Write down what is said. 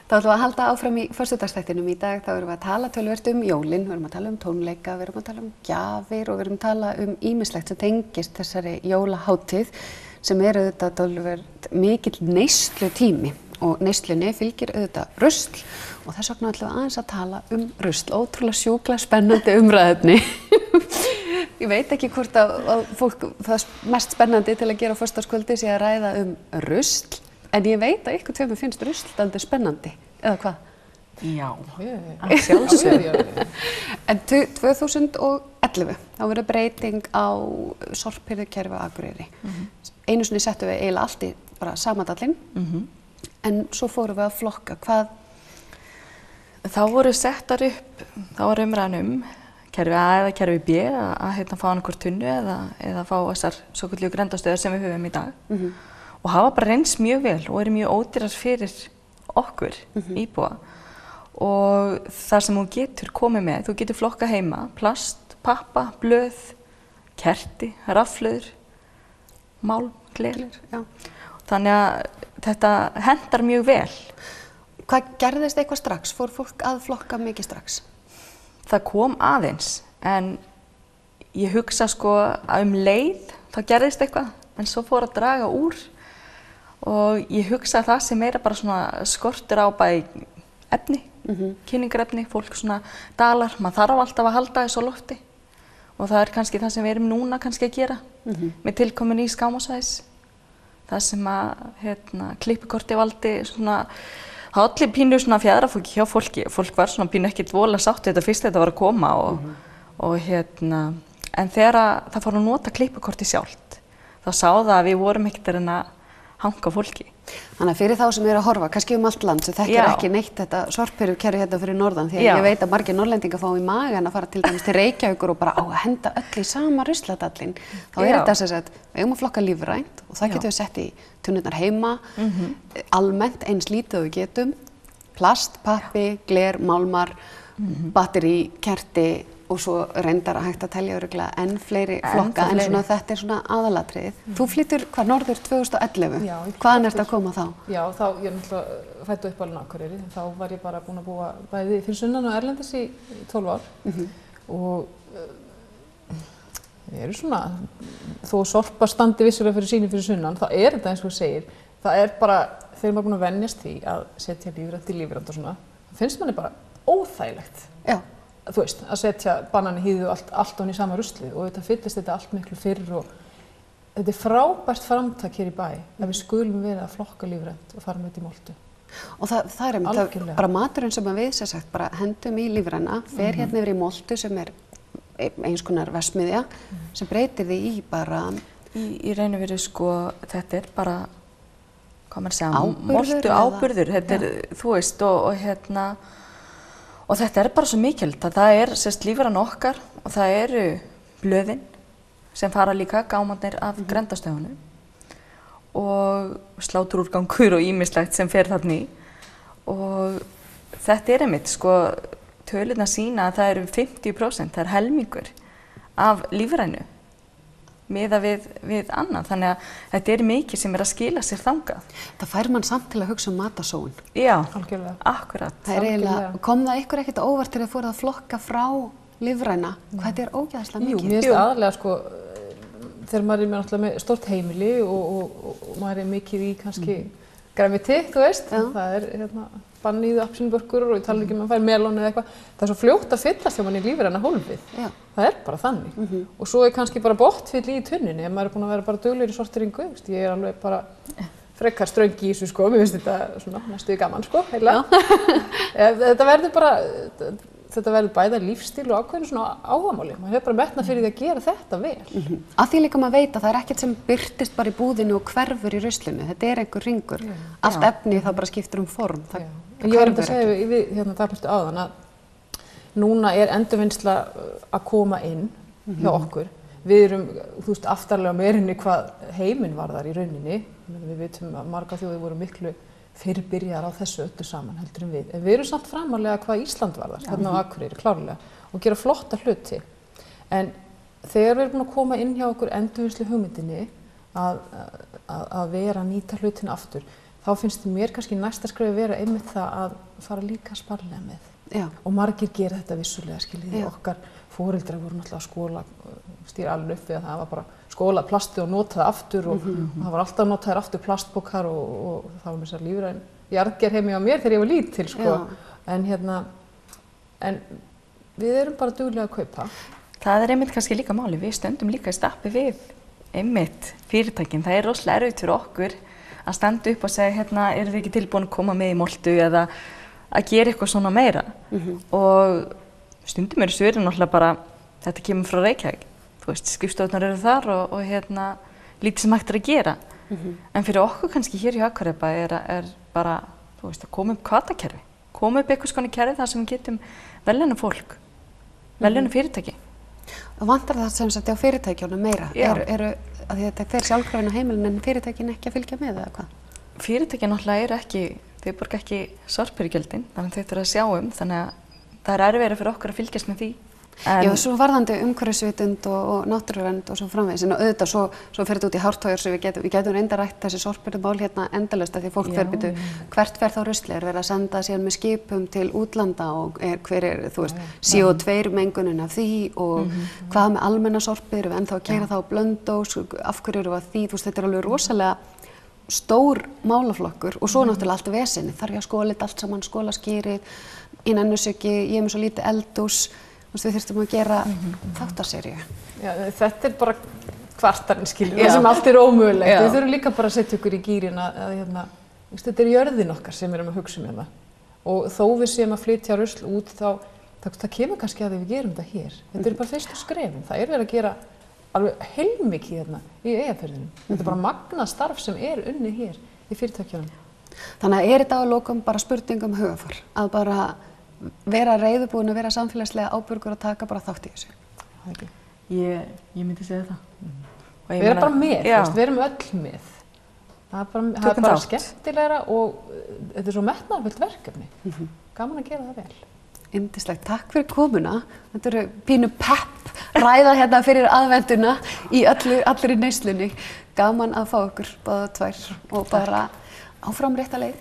Þá ætlum við að halda áfram í föstudagsþættinum í dag. Þá erum við að tala töluvert jólin, við erum að tala tónleika, við erum að tala gjafir og við erum að tala ýmislegt sem tengist þessari jólahátíð sem auðvitað töluvert mikill neyslutími og neyslunni fylgir auðvitað rusl og þess vegna ætlum við aðeins að tala rusl. Ótrúlega sjúklega spennandi umræðefni. Ég veit ekki hvort að fólk það mest spennandi til að gera á föstudagskvöldi sé að ræða rusl. En ég veit að ykkur tveimur finnst rusl dálítið spennandi, eða hvað? Já, að sjálfsögðu. En 2011, þá verður breyting á sorphirðukerfi á Akureyri. Einu sinni settum við eiginlega allt í bara samadallinn, en svo fórum við að flokka. Hvað? Þá voru settar upp, þá var umræðan kerfi A eða kerfi B, að fá annað hvort tunnu eða fá þessar svokölluðu grenndarstöðar sem við höfum í dag. Og hafa bara reynst mjög vel og eru mjög ódýrar fyrir okkur íbúa. Og það sem þú getur komið með, þú getur flokka heima, plast, pappa, blöð, kerti, rafhlöður, málm, gler. Þannig að þetta hentar mjög vel. Hvað gerðist eitthvað strax? Fór fólk að flokka mikið strax? Það kom aðeins, en ég hugsa sko að leið, þá gerðist eitthvað, en svo fór að draga úr. Og ég hugsa að það sem bara svona skortur á bæði efni, kynningarefni, fólk svona dalar, maður þarf alltaf að halda þessu á lofti og það kannski það sem við erum núna kannski að gera með tilkomin í skámasvæðis. Það sem að klippikorti valdi svona, það olli pínu svona fjaðrafóki hjá fólki, fólk var svona pínu ekkert voðalega sátt þetta fyrst þetta var að koma og en þegar það fór að nota klippikorti sjálft, þá sá það að við vorum ekkert að reyna hanga fólki. Þannig að fyrir þá sem eru að horfa, kannski allt land, sem þekkir ekki neitt þetta sorphirðukerfi hérna fyrir norðan, því að ég veit að margir norðlendingar fá í magann að fara til dæmis til Reykjavíkur og bara á að henda öll í sama rusladallinn. Þá þetta sem sagt, við eigum að flokka lífrænt og það getum við sett í tunnurnar heima, almennt eins lítið og við getum, plast, pappi, gler, málmar, batteri, kerti og svo reyndar að hægt að telja örugglega enn fleiri flokka, en svona þetta er svona aðalatriðið. Þú flyttur hvað norður 2011? Já. Hvaðan ertu að koma þá? Já, þá ég náttúrulega fæddu upp alveg á Akureyri, þá var ég bara búin að búa bæði fyrir sunnan og erlendis í 12 ár. Og ég svona, þó Sorpa standi vissulega fyrir sínu fyrir sunnan, þá þetta eins og þú segir, það bara, þegar maður búin að venjast því að setja lífrænt í lífrænt og svona, það finnst manni bara óþægilegt. Já. Þú veist, að setja banan í hýðu og allt ofan í sama ruslið og þetta fyllist þetta allt miklu fyrr og þetta er frábært framtak hér í bæ ef við skulum vera að flokka lífrænt og fara með þetta í moltu. Og það er bara maturinn sem við sem sagt bara hendum í lífræna, fer hérna yfir í moltu sem er eins konar verksmiðja sem breytir því í bara... Í raun og veru sko, þetta er bara, hvað maður segja, moltu áburður, þetta er, þú veist, og þetta er bara svo mikilvægt að það er lífræn okkar og það eru blöðin sem fara líka gámarnir af grenndarstöðunum og sláturúrgangur og ýmislegt sem fer þarna í og þetta er einmitt sko tölurnar sýna að það eru 50%, það er helmingur af lífrænu miðað við annað, þannig að þetta er mikið sem að skila sér þangað. Það fær mann samt til að hugsa matasóun. Já, algjörlega. Akkurat. Það eiginlega, kom það ykkur ekkert óvart til að fóra að flokka frá lífræna? Hvað þetta er ógeðslega mikið? Jú, mér finnst aðalega sko, þegar maður náttúrulega með stórt heimili og maður mikið í kannski grænmeti, þú veist, það er bannið, appelsínubörkur og ég tala ekki um að færa melón eða eitthvað. Það er svo fljótt að fyllast hjá manni lífræna hólfið. Það er bara þannig. Og svo er kannski bara botnfyll í tunninni ef maður er búin að vera bara duglegur í sorteringu. Ég er alveg bara frekar ströng í þessu sko, mér finnst þetta svona næstuði gaman sko, heila. Þetta verður bæða lífstíl og ákveðinu svona áhugamáli. Maður hefur bara metnað fyrir því að gera þetta vel. Að því líka maður veit að það er ekkert sem birtist bara í búðinu og hverfur í ruslinu. Þetta er einhver hringur. Allt efni það bara skiptir form. Ég var að segja við Dagbjörtu áðan að núna er endurvinnsla að koma inn hjá okkur. Við erum, þú veist, aftarlega meirinni hvað heiminn varðar í rauninni. Við vitum að margar þjóðir voru miklu fyrirbyrjar á þessu öllu saman heldur en við. En við erum samt framalega hvað Ísland varðar, þarna á Akureyri, klárlega, og gera flotta hluti. En þegar við erum búin að koma inn hjá okkur endurvinnslu hugmyndinni að vera að nýta hlutina aftur, þá finnst mér kannski næsta skrefi vera einmitt það að fara líka sparlega með. Já. Og margir gera þetta vissulega, skiljiði, okkar foreldrar voru náttúrulega að skóla, stýra alveg upp við að það var bara skólað plastið og notaði aftur og það var alltaf notaðir aftur plastbókar og það var með þessar lífræn jarðger heimi á mér þegar ég var lítil, sko. En við erum bara duglega að kaupa. Það einmitt kannski líka máli, við stöndum líka í stappi við einmitt fyrirtækin. Það rosalega erfitt fyrir okkur að standa upp og segja, eru þið ekki tilbúin að koma með í moltu eða að gera eitthvað svona meira. Og stundum svörin náttúrulega bara, þetta kemur frá Reykjavík. Þú veist, skrifstofurnar eru þar og lítið sem hægt að gera. En fyrir okkur kannski hér í Akureyri er bara, þú veist, að koma upp hvatakerfi. Koma upp eitthvað svona kerfi þar sem við getum veljana fólk, veljana fyrirtæki. Og vantar það sem sagt á fyrirtækjunum meira? Að þetta fer sjálfkrafin á heimilin en fyrirtækin ekki að fylgja með eða hvað? Fyrirtækin náttúrulega þau borga ekki sorphirgjöldin, þannig að þau þurfa að sjá þannig að það er erfiðara fyrir okkur að fylgjast með því. Já, svo varðandi umhverfisvitund og náttúruvernd og svo framvegis, en auðvitað svo fer þetta út í hártogar svo við getum reynda rætt þessi sorphirðumál hérna endalaust af því fólk hvert fer þá ruslið, verið að senda síðan með skipum til útlanda og hver þú veist, CO2 mengunin af því og hvað með almenna sorphir, við ennþá að keyra þá á Blönduós, af hverju eru að því, þú veist, þetta alveg rosalega stór málaflokkur og svo náttúrulega allt vesinni, þarf ég að skóla allt saman, skóla skýrið, í Nennusöki, ég með svo lítið eldhús. Við þurftum að gera þáttaseríu. Já, þetta bara kvartarinn, skilur, það sem allt ómögulegt. Við þurfum líka bara að setja okkur í gírinn að þetta jörðin okkar sem við erum að hugsa hérna. Og þó við séum að flytja rusl út, það kemur kannski að við gerum þetta hér. Þetta bara fyrstu skrefin. Það verið að gera alveg heilmikið hérna í Eyjafirðinum. Þetta bara magnað starf sem unnið hér í fyrirtækjunum. Þannig að þetta að lokum bara spurning hugafar, að bara vera reiðubúin að vera samfélagslega ábyrgur að taka bara þátt í þessu. Ég myndi segja það. Við erum bara með, við erum öll með. Það er bara skemmtilegra og þetta er svo metnaðarfullt verkefni. Gaman að gera það vel. Yndislegt, takk fyrir komuna. Þetta eru pínu pepp ræða hérna fyrir aðvenduna í allri neyslunni. Gaman að fá okkur báða tvær og bara áfram rétta leið.